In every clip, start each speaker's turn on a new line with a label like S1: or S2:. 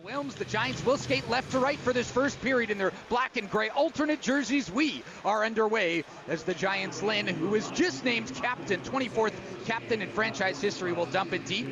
S1: Wilms, the Giants will skate left to right for this first period in their black and gray alternate jerseys. We are underway as the Giants' Lynn, who is just named captain, 24th captain in franchise history, will dump it deep.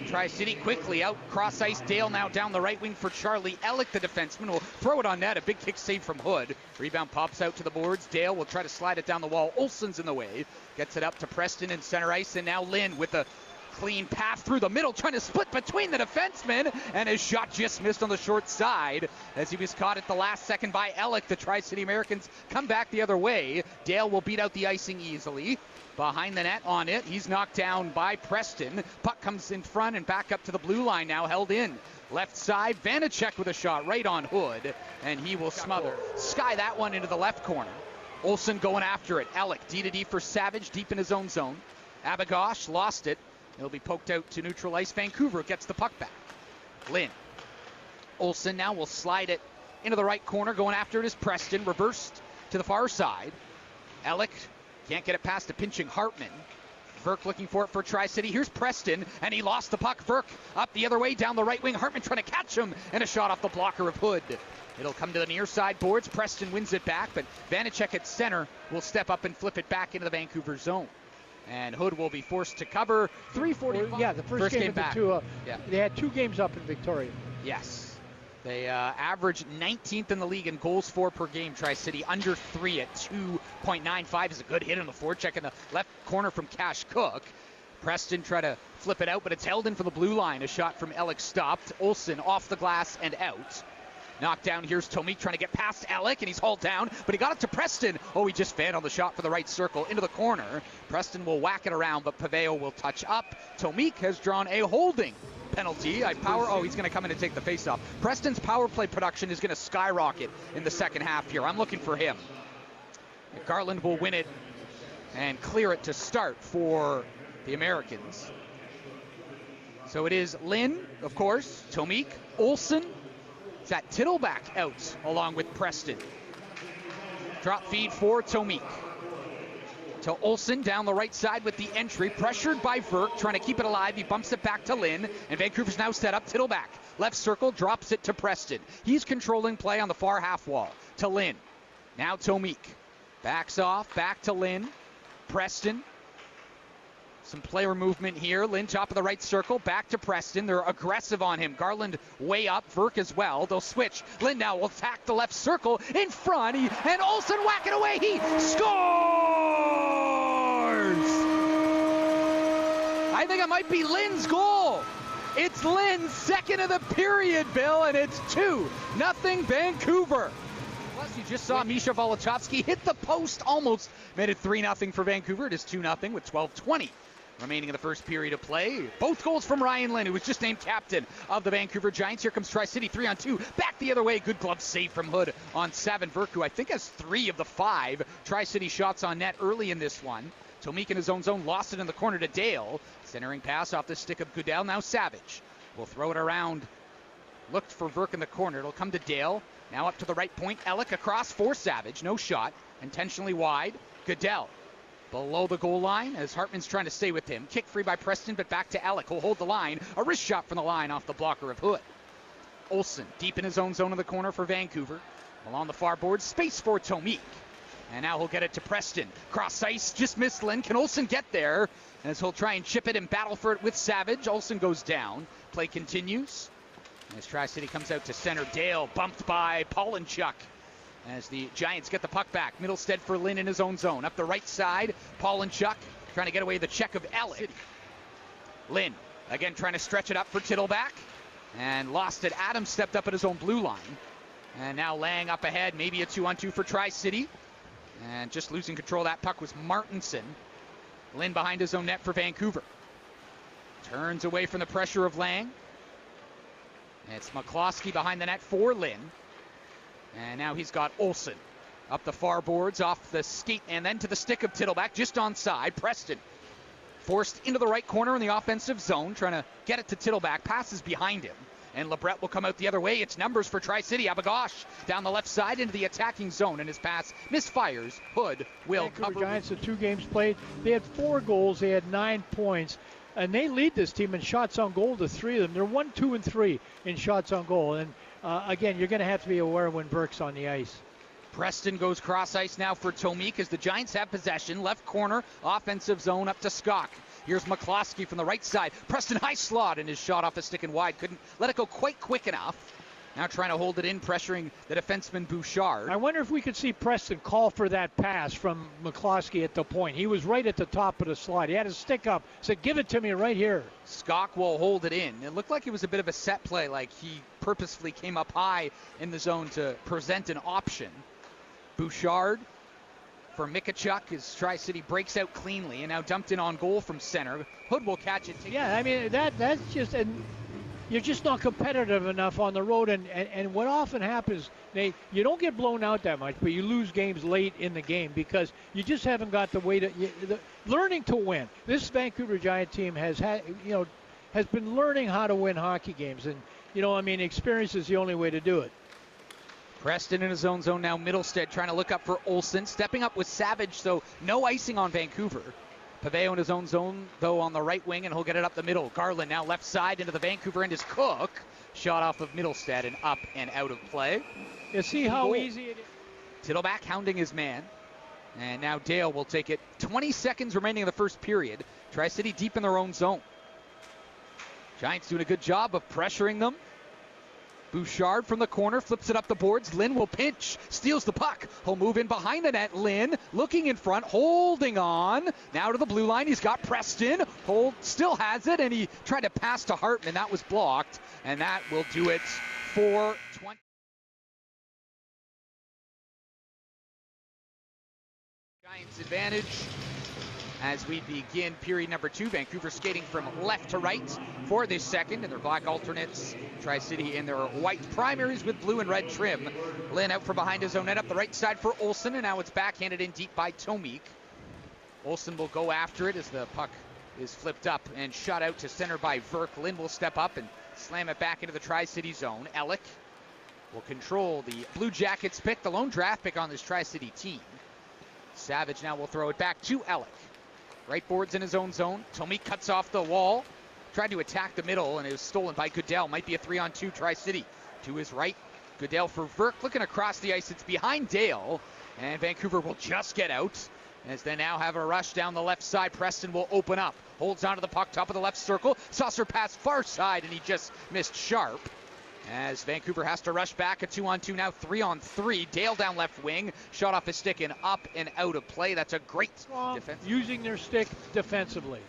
S1: Tri-City quickly out, cross ice. Dale now down the right wing for Charlie Ellick, the defenseman, will throw it on net. A big kick save from Hood. Rebound pops out to the boards. Dale will try to slide it down the wall. Olsen's in the way. Gets it up to Preston in center ice, and now Lynn with a clean path through the middle, trying to split between the defensemen, and his shot just missed on the short side as he was caught at the last second by Ellick. The Tri-City Americans come back the other way. Dale will beat out the icing easily. Behind the net on it, he's knocked down by Preston. Puck comes in front and back up to the blue line now, held in. Left side, Vanacek with a shot right on Hood, and he will smother. Sky that one into the left corner. Olsen going after it. Ellick, D-to-D for Savage, deep in his own zone. Abagosh lost it. It'll be poked out to neutral ice. Vancouver gets the puck back. Lynn. Olsen now will slide it into the right corner. Going after it is Preston. Reversed to the far side. Ellick can't get it past a pinching Hartman. Verk looking for it for Tri-City. Here's Preston, and he lost the puck. Verk up the other way down the right wing. Hartman trying to catch him, and a shot off the blocker of Hood. It'll come to the near side boards. Preston wins it back, but Vanacek at center will step up and flip it back into the Vancouver zone. And Hood will be forced to cover. 3:45.
S2: Yeah, the first game
S1: back.
S2: They had 2 games up in Victoria.
S1: Yes. They averaged 19th in the league in goals for per game. Tri-City under 3 at 2.95 is a good hit on the forecheck in the left corner from Cash Cook. Preston try to flip it out, but it's held in for the blue line. A shot from Ellick stopped. Olsen off the glass and out. Knocked down, here's Tomik trying to get past Ellick, and he's hauled down, but he got it to Preston. Oh, he just fanned on the shot for the right circle into the corner. Preston will whack it around, but Paveo will touch up. Tomik has drawn a holding penalty. He's going to come in and take the faceoff. Preston's power play production is going to skyrocket in the second half here. I'm looking for him. Garland will win it and clear it to start for the Americans. So it is Lynn, of course, Tomik, Olsen. That Tittleback out along with Preston. Drop feed for Tomik. To Olsen down the right side with the entry. Pressured by Verk, trying to keep it alive. He bumps it back to Lynn, and Vancouver's now set up. Tittleback, left circle, drops it to Preston. He's controlling play on the far half wall. To Lynn. Now Tomik. Backs off, back to Lynn. Preston. Some player movement here. Lynn, top of the right circle, back to Preston. They're aggressive on him. Garland way up, Verk as well. They'll switch. Lynn now will attack the left circle in front, and Olsen whack it away. He scores! I think it might be Lynn's goal. It's Lynn's second of the period, Bill, and it's 2-0 Vancouver. Plus, you just saw Misha Volochovsky hit the post, almost made it 3-0 for Vancouver. It is 2-0 with 12:20 remaining in the first period of play. Both goals from Ryan Lynn, who was just named captain of the Vancouver Giants. Here comes Tri-City, 3-on-2. Back the other way. Good glove save from Hood on Savin Verk, who I think has 3 of the 5 Tri-City shots on net early in this one. Tomik in his own zone lost it in the corner to Dale. Centering pass off the stick of Goodell. Now Savage will throw it around. Looked for Verk in the corner. It'll come to Dale. Now up to the right point. Ellick across for Savage. No shot. Intentionally wide. Goodell below the goal line as Hartman's trying to stay with him. Kick free by Preston, but back to Ellick. He'll hold the line. A wrist shot from the line off the blocker of Hood. Olsen deep in his own zone in the corner for Vancouver. Along the far board, space for Tomik. And now he'll get it to Preston. Cross ice, just missed Lynn. Can Olsen get there? As he'll try and chip it and battle for it with Savage. Olsen goes down. Play continues. As Tri-City comes out to center, Dale bumped by Paulinchuk. As the Giants get the puck back. Middlestead for Lynn in his own zone. Up the right side, Paulinchuk trying to get away the check of Ellick. Lynn again trying to stretch it up for Tittleback. And lost it. Adams stepped up at his own blue line. And now laying up ahead, maybe a 2-on-2 for Tri-City. And just losing control of that puck was Martinson. Lynn behind his own net for Vancouver. Turns away from the pressure of Lang. It's McCloskey behind the net for Lynn. And now he's got Olsen up the far boards, off the skate, and then to the stick of Tittleback, just onside. Preston forced into the right corner in the offensive zone, trying to get it to Tittleback. Passes behind him, and LeBret will come out the other way. It's numbers for Tri-City. Abagosh down the left side into the attacking zone, and his pass misfires. Hood will
S2: Vancouver
S1: cover.
S2: Giants, the 2 games played, they had 4 goals. They had 9 points. And they lead this team in shots on goal, the three of them. They're 1, 2, and 3 in shots on goal. And again, you're going to have to be aware when Burke's on the ice.
S1: Preston goes cross ice now for Tomik as the Giants have possession. Left corner, offensive zone up to Skok. Here's McCloskey from the right side. Preston high slot and his shot off the stick and wide. Couldn't let it go quite quick enough. Now trying to hold it in, pressuring the defenseman Bouchard.
S2: I wonder if we could see Preston call for that pass from McCloskey at the point. He was right at the top of the slot. He had his stick up, said, give it to me right here.
S1: Skok will hold it in. It looked like it was a bit of a set play, like he purposefully came up high in the zone to present an option. Bouchard for Mikachuk as Tri-City breaks out cleanly and now dumped in on goal from center. Hood will catch it.
S2: Yeah, I mean, that's just... And you're just not competitive enough on the road, and what often happens, Nate, you don't get blown out that much, but you lose games late in the game because you just haven't got the way to learning to win. This Vancouver Giant team has been learning how to win hockey games, and experience is the only way to do it.
S1: Preston in his own zone now. Middlestead trying to look up for Olsen, stepping up with Savage, so no icing on Vancouver. Paveo in his own zone, though, on the right wing, and he'll get it up the middle. Garland now left side into the Vancouver end is Cook. Shot off of Middlestead and up and out of play.
S2: You see how easy it is?
S1: Tittleback hounding his man. And now Dale will take it. 20 seconds remaining in the first period. Tri-City deep in their own zone. Giants doing a good job of pressuring them. Bouchard from the corner flips it up the boards. Lynn will pinch, steals the puck. He'll move in behind the net. Lynn looking in front, holding on. Now to the blue line. He's got Preston. Hold still has it, and he tried to pass to Hartman. That was blocked, and that will do it for 20. Giants advantage as we begin period number 2. Vancouver skating from left to right for this second, and their black alternates. Tri-City in their white primaries with blue and red trim. Lynn out from behind his own net up the right side for Olsen, and now it's backhanded in deep by Tomik. Olsen will go after it as the puck is flipped up and shot out to center by Verk. Lynn will step up and slam it back into the Tri-City zone. Ellick will control the Blue Jackets pick, the lone draft pick on this Tri-City team. Savage now will throw it back to Ellick. Right boards in his own zone. Tomik cuts off the wall. Tried to attack the middle, and it was stolen by Goodell. Might be a 3-on-2 Tri-City. To his right, Goodell for Verk. Looking across the ice, it's behind Dale. And Vancouver will just get out as they now have a rush down the left side. Preston will open up. Holds onto the puck, top of the left circle. Saucer pass far side, and he just missed sharp. As Vancouver has to rush back, a 2-on-2 now, 3-on-3. Dale down left wing, shot off his stick and up and out of play. That's a great defense.
S2: Using their stick defensively.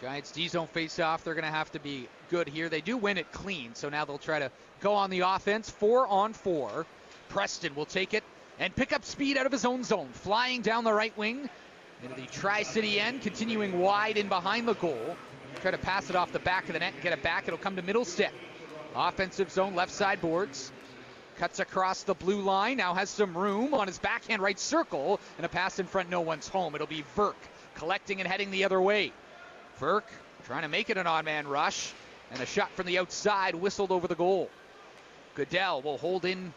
S1: Giants D-zone face-off. They're going to have to be good here. They do win it clean, so now they'll try to go on the offense. 4-on-4. Preston will take it and pick up speed out of his own zone. Flying down the right wing into the Tri-City end, continuing wide in behind the goal. Try to pass it off the back of the net and get it back. It'll come to Middlestead. Offensive zone, left side boards. Cuts across the blue line. Now has some room on his backhand right circle. And a pass in front, no one's home. It'll be Verk collecting and heading the other way. Verk trying to make it an odd man rush. And a shot from the outside whistled over the goal. Goodell will hold in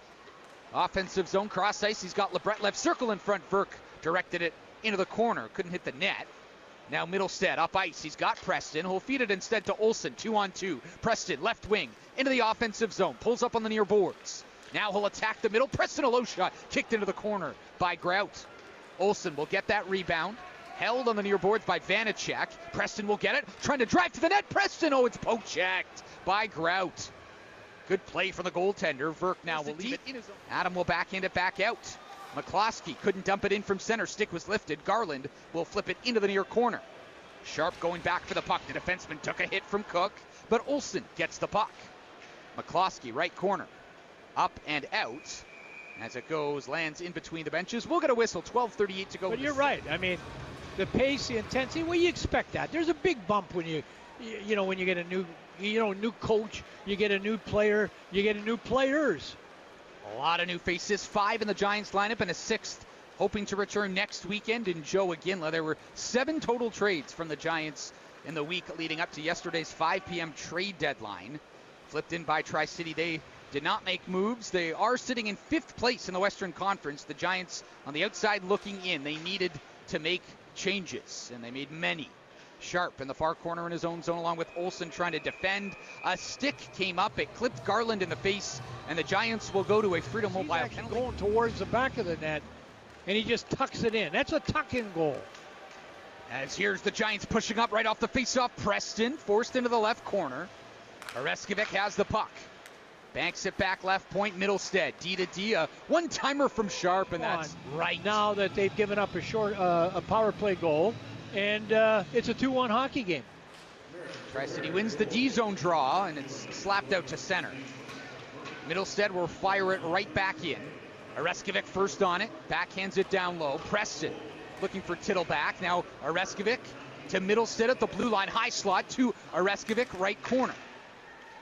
S1: offensive zone, cross ice. He's got LeBret left circle in front. Verk directed it into the corner. Couldn't hit the net. Now Middlestead up ice. He's got Preston. He'll feed it instead to Olsen. 2-on-2. Preston left wing into the offensive zone. Pulls up on the near boards. Now he'll attack the middle. Preston a low shot. Kicked into the corner by Grout. Olsen will get that rebound. Held on the near boards by Vanacek. Preston will get it. Trying to drive to the net. Preston. Oh, it's poke checked by Grout. Good play from the goaltender. Verk now will leave it in his own. Adam will backhand it back out. McCloskey couldn't dump it in from center. Stick was lifted. Garland will flip it into the near corner. Sharp going back for the puck. The defenseman took a hit from Cook, but Olsen gets the puck. McCloskey, right corner. Up and out. As it goes, lands in between the benches. We'll get a whistle. 12:38 to go.
S2: But you're right. I mean, the pace, the intensity, well, you expect that. There's a big bump when you get a new coach, you get a new player, you get a new players.
S1: A lot of new faces, 5 in the Giants lineup and a 6th hoping to return next weekend in Joe Iginla. There were 7 total trades from the Giants in the week leading up to yesterday's 5 p.m. trade deadline. Flipped in by Tri-City. They did not make moves. They are sitting in 5th place in the Western Conference. The Giants on the outside looking in. They needed to make changes, and they made many. Sharp in the far corner in his own zone along with Olsen trying to defend. A stick came up, it clipped Garland in the face, and the Giants will go to a Freedom Mobile
S2: He's
S1: penalty.
S2: going towards the back of the net, and he just tucks it in. That's a tuck-in goal.
S1: As here's the Giants pushing up right off the faceoff. Preston forced into the left corner. Oreskovic has the puck. Banks it back left point, Middlestead. D to D, a one-timer from Sharp, and that's right.
S2: Now that they've given up a power play goal, and it's a 2-1 hockey game.
S1: Tri-City wins the D-zone draw, and it's slapped out to center. Middlestead will fire it right back in. Oreskovic first on it, backhands it down low. Preston looking for Tittleback. Now Oreskovic to Middlestead at the blue line, high slot to Oreskovic, right corner.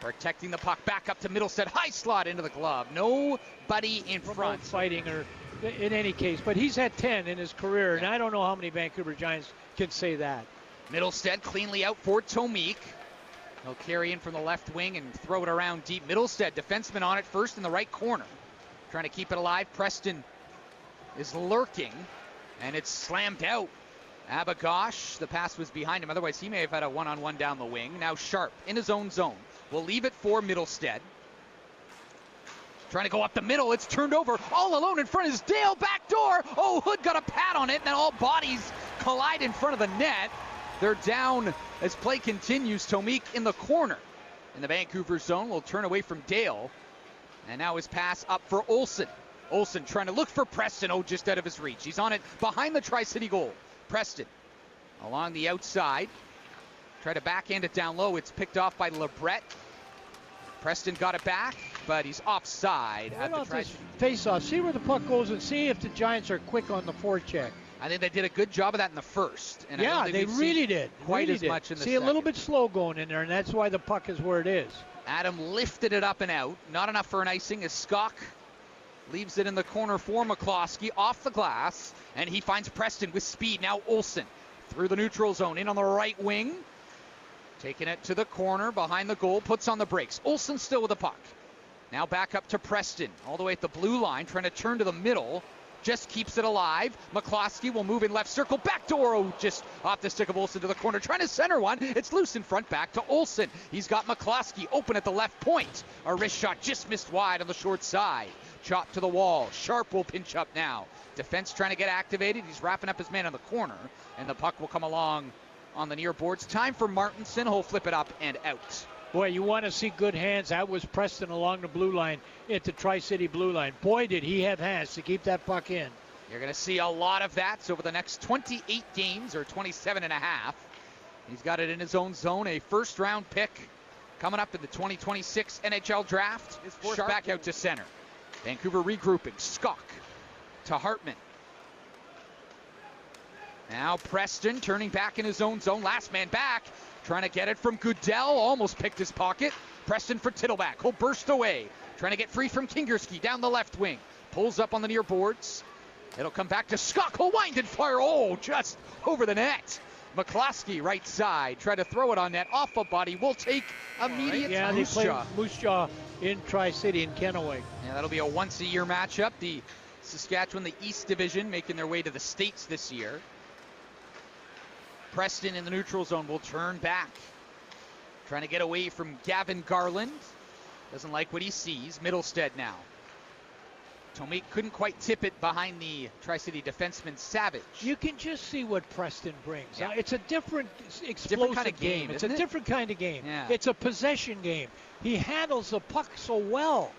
S1: Protecting the puck back up to Middlestead, high slot into the glove. Nobody in front.
S2: Fighting, or in any case, but he's had 10 in his career, and I don't know how many Vancouver Giants can say that.
S1: Middlestead cleanly out for Tomik. He'll carry in from the left wing and throw it around deep. Middlestead, defenseman on it first in the right corner. Trying to keep it alive. Preston is lurking, and it's slammed out. Abagosh, the pass was behind him. Otherwise, he may have had a one-on-one down the wing. Now Sharp in his own zone. We'll leave it for Middlestead. Trying to go up the middle. It's turned over. All alone in front is Dale. Back door. Oh, Hood got a pad on it, and then all bodies collide in front of the net. They're down as play continues. Tomik in the corner in the Vancouver zone will turn away from Dale. And now his pass up for Olsen. Olsen trying to look for Preston. Oh, just out of his reach. He's on it behind the Tri-City goal. Preston along the outside. Try to backhand it down low. It's picked off by LeBret. Preston got it back, but he's offside.
S2: What about this face-off? See where the puck goes and see if the Giants are quick on the forecheck.
S1: I think they did a good job of that in the first. And
S2: yeah, they really did.
S1: Quite as much in the
S2: second.
S1: See,
S2: a little bit slow going in there, and that's why the puck is where it is.
S1: Adam lifted it up and out. Not enough for an icing as Skok leaves it in the corner for McCloskey off the glass, and he finds Preston with speed. Now Olsen through the neutral zone, in on the right wing. Taking it to the corner behind the goal, puts on the brakes. Olsen still with the puck. Now back up to Preston, all the way at the blue line, trying to turn to the middle. Just keeps it alive. McCloskey will move in left circle. Back door, oh, just off the stick of Olsen to the corner. Trying to center one. It's loose in front, back to Olsen. He's got McCloskey open at the left point. A wrist shot just missed wide on the short side. Chop to the wall. Sharp will pinch up now. Defense trying to get activated. He's wrapping up his man in the corner. And the puck will come along on the near boards. Time for Martinson. He'll flip it up and out.
S2: Boy, you want to see good hands. That was Preston along the blue line at the Tri-City blue line. Boy, did he have hands to keep that puck in.
S1: You're going to see a lot of that over the next 28 games, or 27 and a half. He's got it in his own zone. A first-round pick coming up in the 2026 NHL draft. Sharp back out to center. Vancouver regrouping. Skok to Hartman. Now Preston turning back in his own zone. Last man back. Trying to get it from Goodell. Almost picked his pocket. Preston for Tittleback. He'll burst away. Trying to get free from Kingerski down the left wing. Pulls up on the near boards. It'll come back to Skok. He'll wind and fire. Oh, just over the net. McCloskey right side. Try to throw it on net. Off a body. Will take immediate.
S2: Yeah, they play Moose Jaw in Tri-City in Kennewick.
S1: Yeah, that'll be a once-a-year matchup. The Saskatchewan, the East Division, making their way to the States this year. Preston in the neutral zone will turn back. Trying to get away from Gavin Garland. Doesn't like what he sees. Middlestead now. Tomik couldn't quite tip it behind the Tri-City defenseman Savage.
S2: You can just see what Preston brings.
S1: Yeah.
S2: It's a different explosive
S1: different kind of game.
S2: It's a different kind of game.
S1: Yeah.
S2: It's a possession game. He handles the puck so well.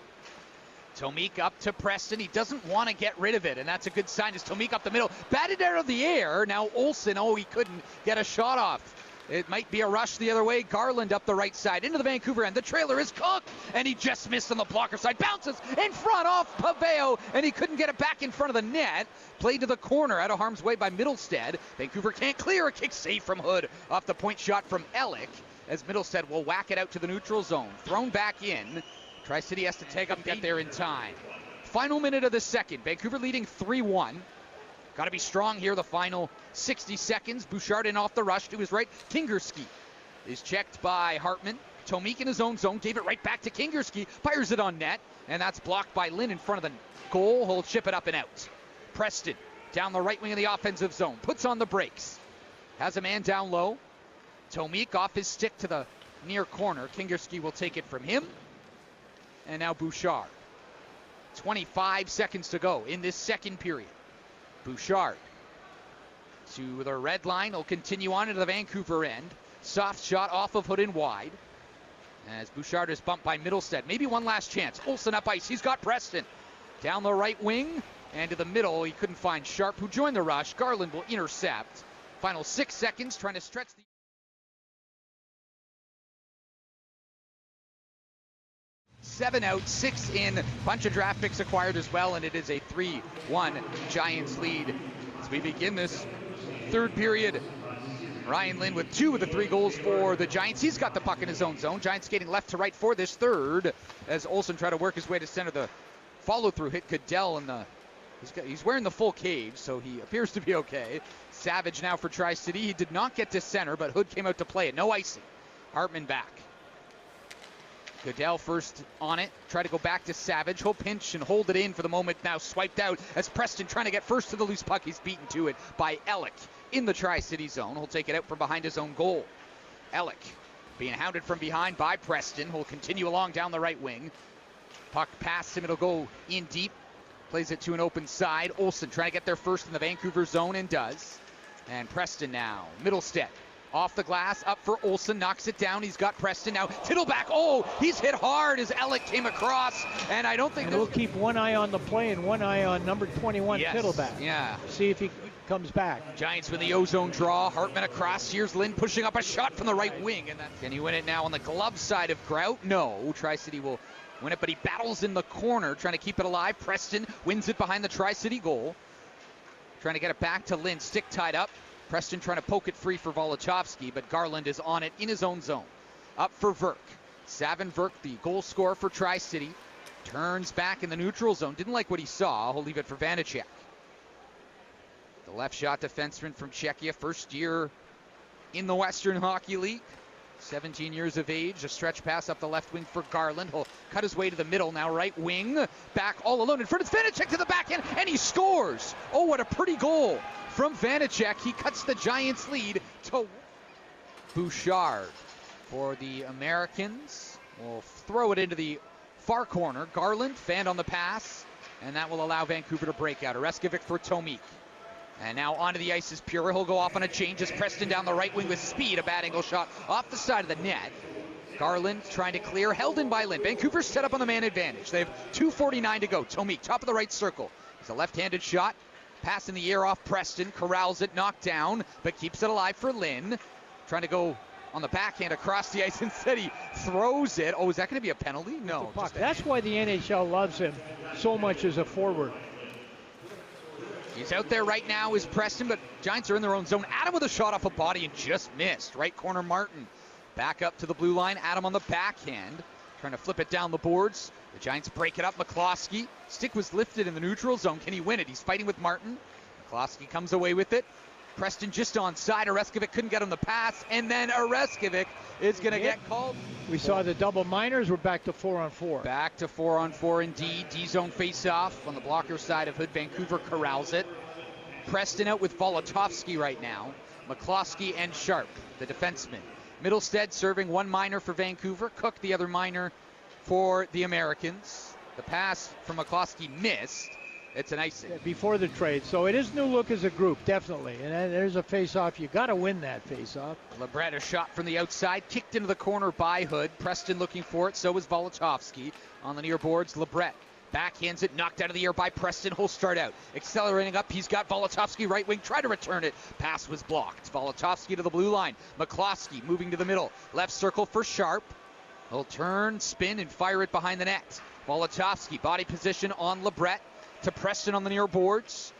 S1: Tomik up to Preston. He doesn't want to get rid of it, and that's a good sign as Tomik up the middle. Batted out of the air. Now Olsen, oh, he couldn't get a shot off. It might be a rush the other way. Garland up the right side into the Vancouver end. The trailer is cooked, and he just missed on the blocker side. Bounces in front off Paveo, and he couldn't get it back in front of the net. Played to the corner out of harm's way by Middlestead. Vancouver can't clear. A kick save from Hood off the point shot from Ellick as Middlestead will whack it out to the neutral zone. Thrown back in. Tri-City has to take up, get there in time. Final minute of the second. Vancouver leading 3-1. Got to be strong here the final 60 seconds. Bouchard in off the rush to his right. Kingerski is checked by Hartman. Tomik in his own zone. Gave it right back to Kingerski. Fires it on net. And that's blocked by Lynn in front of the goal. He'll chip it up and out. Preston down the right wing of the offensive zone. Puts on the brakes. Has a man down low. Tomik off his stick to the near corner. Kingerski will take it from him. And now Bouchard. 25 seconds to go in this second period. Bouchard to the red line. He'll continue on into the Vancouver end. Soft shot off of Hood and wide. As Bouchard is bumped by Middlestead. Maybe one last chance. Olsen up ice. He's got Preston. Down the right wing and to the middle. He couldn't find Sharp, who joined the rush. Garland will intercept. Final 6 seconds trying to stretch the... Seven out, 6 in. Bunch of draft picks acquired as well, and it is a 3-1 Giants lead as we begin this third period. Ryan Lynn with 2 of the 3 goals for the Giants. He's got the puck in his own zone. Giants skating left to right for this third as Olsen tried to work his way to center. The follow-through hit Goodell in the... He's wearing the full cage, so he appears to be okay. Savage now for Tri-City. He did not get to center, but Hood came out to play it. No icing. Hartman back. Goodell first on it, try to go back to Savage. He'll pinch and hold it in for the moment, now swiped out as Preston trying to get first to the loose puck. He's beaten to it by Ellick in the Tri-City zone. He'll take it out from behind his own goal. Ellick being hounded from behind by Preston. He'll continue along down the right wing. Puck past him, it'll go in deep. Plays it to an open side. Olsen trying to get there first in the Vancouver zone and does. And Preston now, Middlestead. Off the glass, up for Olsen, knocks it down. He's got Preston now. Tittleback, oh, he's hit hard as Ellick came across. And I don't think...
S2: And we'll keep one eye on the play and one eye on number 21, yes, Tittleback.
S1: Yeah.
S2: See if he comes back.
S1: Giants with the ozone draw. Hartman across. Here's Lynn pushing up a shot from the right wing. And can he win it now on the glove side of Grout? No. Tri-City will win it, but he battles in the corner, trying to keep it alive. Preston wins it behind the Tri-City goal. Trying to get it back to Lynn, stick tied up. Preston trying to poke it free for Volochovsky, but Garland is on it in his own zone. Up for Verk. Savin Verk, the goal scorer for Tri-City, turns back in the neutral zone. Didn't like what he saw. He'll leave it for Vanacek. The left shot defenseman from Czechia, first year in the Western Hockey League. 17 years of age, a stretch pass up the left wing for Garland. He'll cut his way to the middle, now right wing. Back all alone in front. It's Vanacek to the backhand, and he scores. Oh, what a pretty goal from Vanacek. He cuts the Giants' lead to Bouchard for the Americans. Will throw it into the far corner. Garland fanned on the pass, and that will allow Vancouver to break out. Oreskovic for Tomik. And now onto the ice is Pura. He'll go off on a change as Preston down the right wing with speed. A bad angle shot off the side of the net. Garland trying to clear, held in by Lynn. Vancouver set up on the man advantage. They have 2:49 to go. Tomik, top of the right circle. It's a left-handed shot. Pass in the air off Preston. Corrals it, knocked down, but keeps it alive for Lynn. Trying to go on the backhand across the ice. Instead, he throws it. Oh, is that going to be a penalty? No.
S2: That's why the NHL loves him so much as a forward.
S1: He's out there right now is Preston, but Giants are in their own zone. Adam with a shot off a body and just missed. Right corner Martin. Back up to the blue line. Adam on the backhand. Trying to flip it down the boards. The Giants break it up. McCloskey. Stick was lifted in the neutral zone. Can he win it? He's fighting with Martin. McCloskey comes away with it. Preston just onside. Oreskovic couldn't get him the pass. And then Oreskovic is going to get called.
S2: We saw the double minors. We're back to 4-on-4.
S1: Back to 4-on-4 indeed. D-zone face-off on the blocker side of Hood. Vancouver corrals it. Preston out with Volochovsky right now. McCloskey and Sharp, the defenseman. Middlestead serving one minor for Vancouver. Cook the other minor for the Americans. The pass from McCloskey missed. It's an icing.
S2: Before the trade. So it is new look as a group, definitely. And there's a face-off. You got to win that face-off.
S1: Lebret, a shot from the outside, kicked into the corner by Hood. Preston looking for it. So was Volochovsky on the near boards. Lebret backhands it, knocked out of the air by Preston. He'll start out. Accelerating up. He's got Volochovsky right wing. Try to return it. Pass was blocked. Volochovsky to the blue line. McCloskey moving to the middle. Left circle for Sharp. He'll turn, spin, and fire it behind the net. Volochovsky, body position on Lebret. To Preston on the near boards.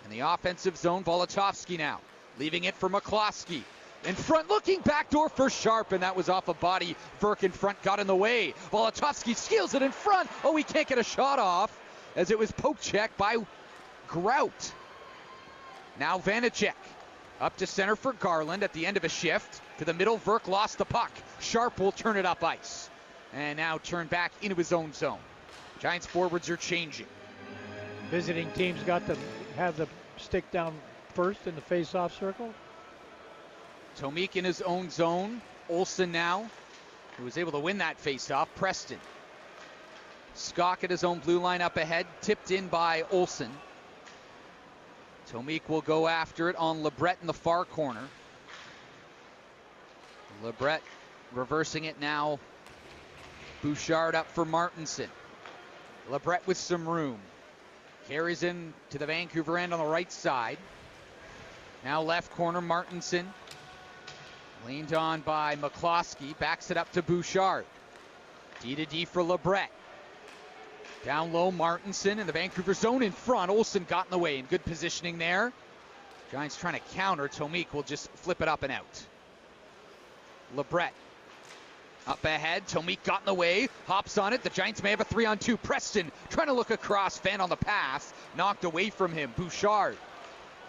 S1: In the offensive zone, Volochovsky now. Leaving it for McCloskey. In front, looking backdoor for Sharp, and that was off a body. Verk in front got in the way. Volochovsky steals it in front. Oh, he can't get a shot off as it was poke check by Grout. Now Vanacek. Up to center for Garland at the end of a shift. To the middle, Verk lost the puck. Sharp will turn it up ice. And now turn back into his own zone. Giants forwards are changing.
S2: Visiting teams got to have the stick down first in the face-off circle.
S1: Tomik in his own zone. Olsen now, who was able to win that faceoff. Preston. Skok at his own blue line up ahead, tipped in by Olsen. Tomik will go after it on Lebret in the far corner. Lebret reversing it now. Bouchard up for Martinson. Lebret with some room. Carries in to the Vancouver end on the right side. Now left corner, Martinson. Leaned on by McCloskey. Backs it up to Bouchard. D for Lebret. Down low, Martinson in the Vancouver zone in front. Olsen got in the way, in good positioning there. Giants trying to counter. Tomik will just flip it up and out. Lebret up ahead. Tomik got in the way, hops on it. The Giants may have a 3-on-2. Preston trying to look across. Fenn on the pass, knocked away from him. Bouchard.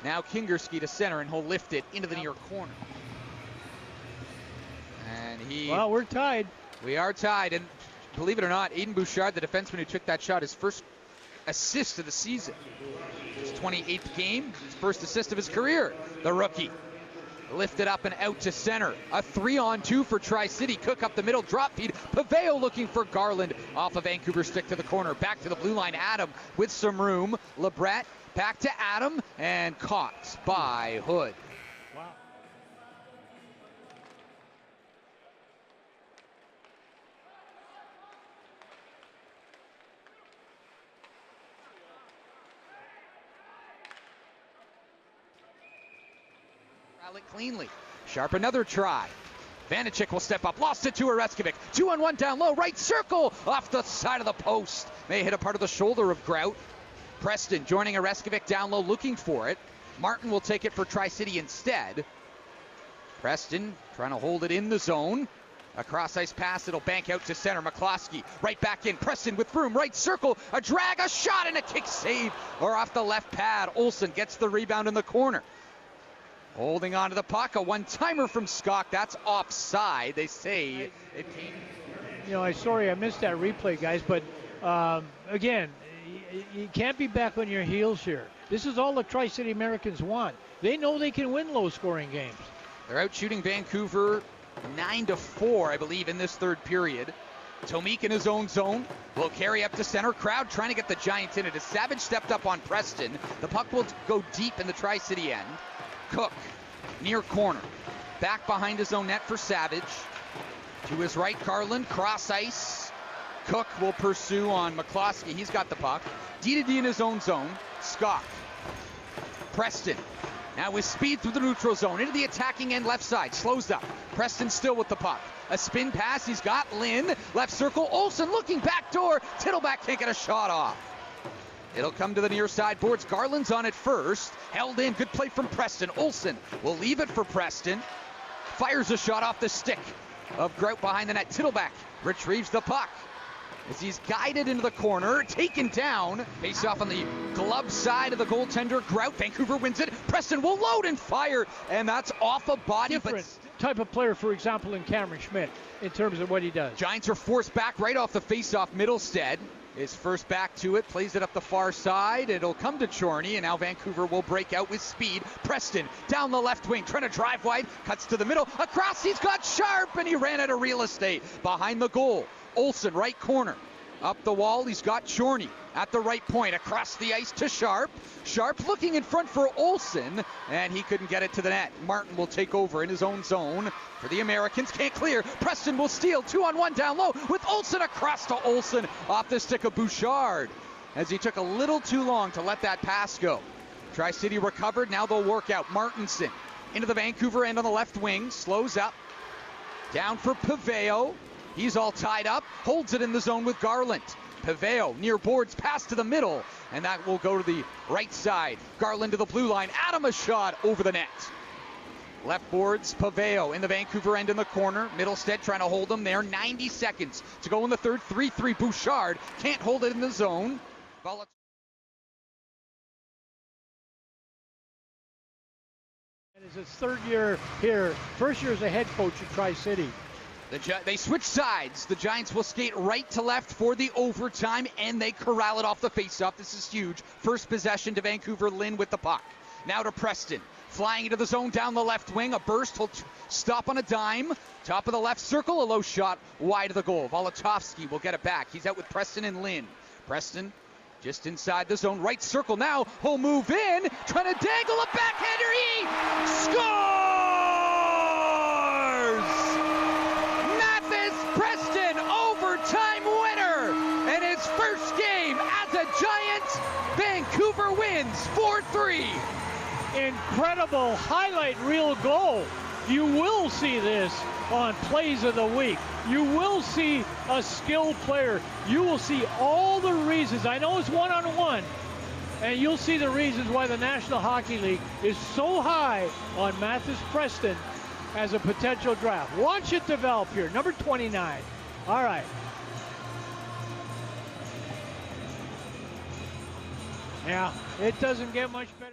S1: Now Kingerski to center, and he'll lift it into the near corner. And
S2: well, we're tied.
S1: We are tied, and believe it or not, Aiden Bouchard, the defenseman who took that shot, his first assist of the season. His 28th game, his first assist of his career. The rookie lifted up and out to center. A 3-on-2 for Tri-City. Cook up the middle, drop feed. Paveo looking for Garland off of Vancouver stick to the corner. Back to the blue line, Adam with some room. Lebret back to Adam, and caught by Hood.
S2: Wow.
S1: It cleanly. Sharp another try. Vanacek will step up, lost it to Oreskovic. 2-on-1 down low, right circle off the side of the post. May hit a part of the shoulder of Grout. Preston joining Oreskovic down low, looking for it. Martin will take it for Tri-City instead. Preston trying to hold it in the zone. A cross-ice pass, it'll bank out to center. McCloskey right back in. Preston with room, right circle, a drag, a shot, and a kick save. Or off the left pad. Olsen gets the rebound in the corner. Holding on to the puck, a one-timer from Skok. That's offside. They say it came.
S2: You know, sorry I missed that replay, guys, but again, you can't be back on your heels here. This is all the Tri-City Americans want. They know they can win low-scoring games.
S1: They're out shooting Vancouver 9-4, I believe, in this third period. Tomik in his own zone will carry up to center. Crowd trying to get the Giants in it. As Savage stepped up on Preston, the puck will go deep in the Tri-City end. Cook, near corner. Back behind his own net for Savage. To his right, Garland, cross ice. Cook will pursue on McCloskey. He's got the puck. D in his own zone. Skok. Preston. Now with speed through the neutral zone. Into the attacking end left side. Slows up. Preston still with the puck. A spin pass. He's got Lynn. Left circle. Olsen looking back door. Tittleback can't get a shot off. It'll come to the near side boards. Garland's on it first. Held in. Good play from Preston. Olsen will leave it for Preston. Fires a shot off the stick of Grout behind the net. Tittleback retrieves the puck as he's guided into the corner. Taken down. Face off on the glove side of the goaltender. Grout. Vancouver wins it. Preston will load and fire. And that's off a body.
S2: Different type of player, for example, in Cameron Schmidt in terms of what he does.
S1: Giants are forced back right off the face-off. Middlestead is first back to it, plays it up the far side. It'll come to Chorney, and now Vancouver will break out with speed. Preston down the left wing, trying to drive wide, cuts to the middle, across, he's got Sharp, and he ran out of real estate behind the goal. Olsen, right corner, up the wall, he's got Chorney at the right point, across the ice to Sharp. Sharp looking in front for Olsen, and he couldn't get it to the net. Martin will take over in his own zone for the Americans. Can't clear. Preston will steal. 2-on-1 down low with Olsen across to Olsen off the stick of Bouchard as he took a little too long to let that pass go. Tri-City recovered. Now they'll work out. Martinson into the Vancouver end on the left wing. Slows up. Down for Paveo. He's all tied up. Holds it in the zone with Garland. Paveo near boards, pass to the middle, and that will go to the right side. Garland to the blue line. Adam a shot over the net. Left boards, Paveo in the Vancouver end in the corner. Middlestead trying to hold him there. 90 seconds to go in the third. 3-3. Bouchard can't hold it in the zone.
S2: And it's his third year here. First year as a head coach at Tri-City.
S1: They switch sides. The Giants will skate right to left for the overtime, and they corral it off the faceoff. This is huge. First possession to Vancouver. Lynn with the puck. Now to Preston. Flying into the zone down the left wing. A burst. He'll stop on a dime. Top of the left circle. A low shot wide of the goal. Volotovsky will get it back. He's out with Preston and Lynn. Preston just inside the zone. Right circle now. He'll move in. Trying to dangle a backhander. He scores! Mathis Preston, overtime winner. And his first game as a Giant. Vancouver wins 4-3.
S2: Incredible highlight reel goal. You will see this on Plays of the Week. You will see a skilled player. You will see all the reasons. I know it's one-on-one, and you'll see the reasons why the National Hockey League is so high on Mathis Preston as a potential draft. Watch it develop here. Number 29. All right. Yeah, it doesn't get much better.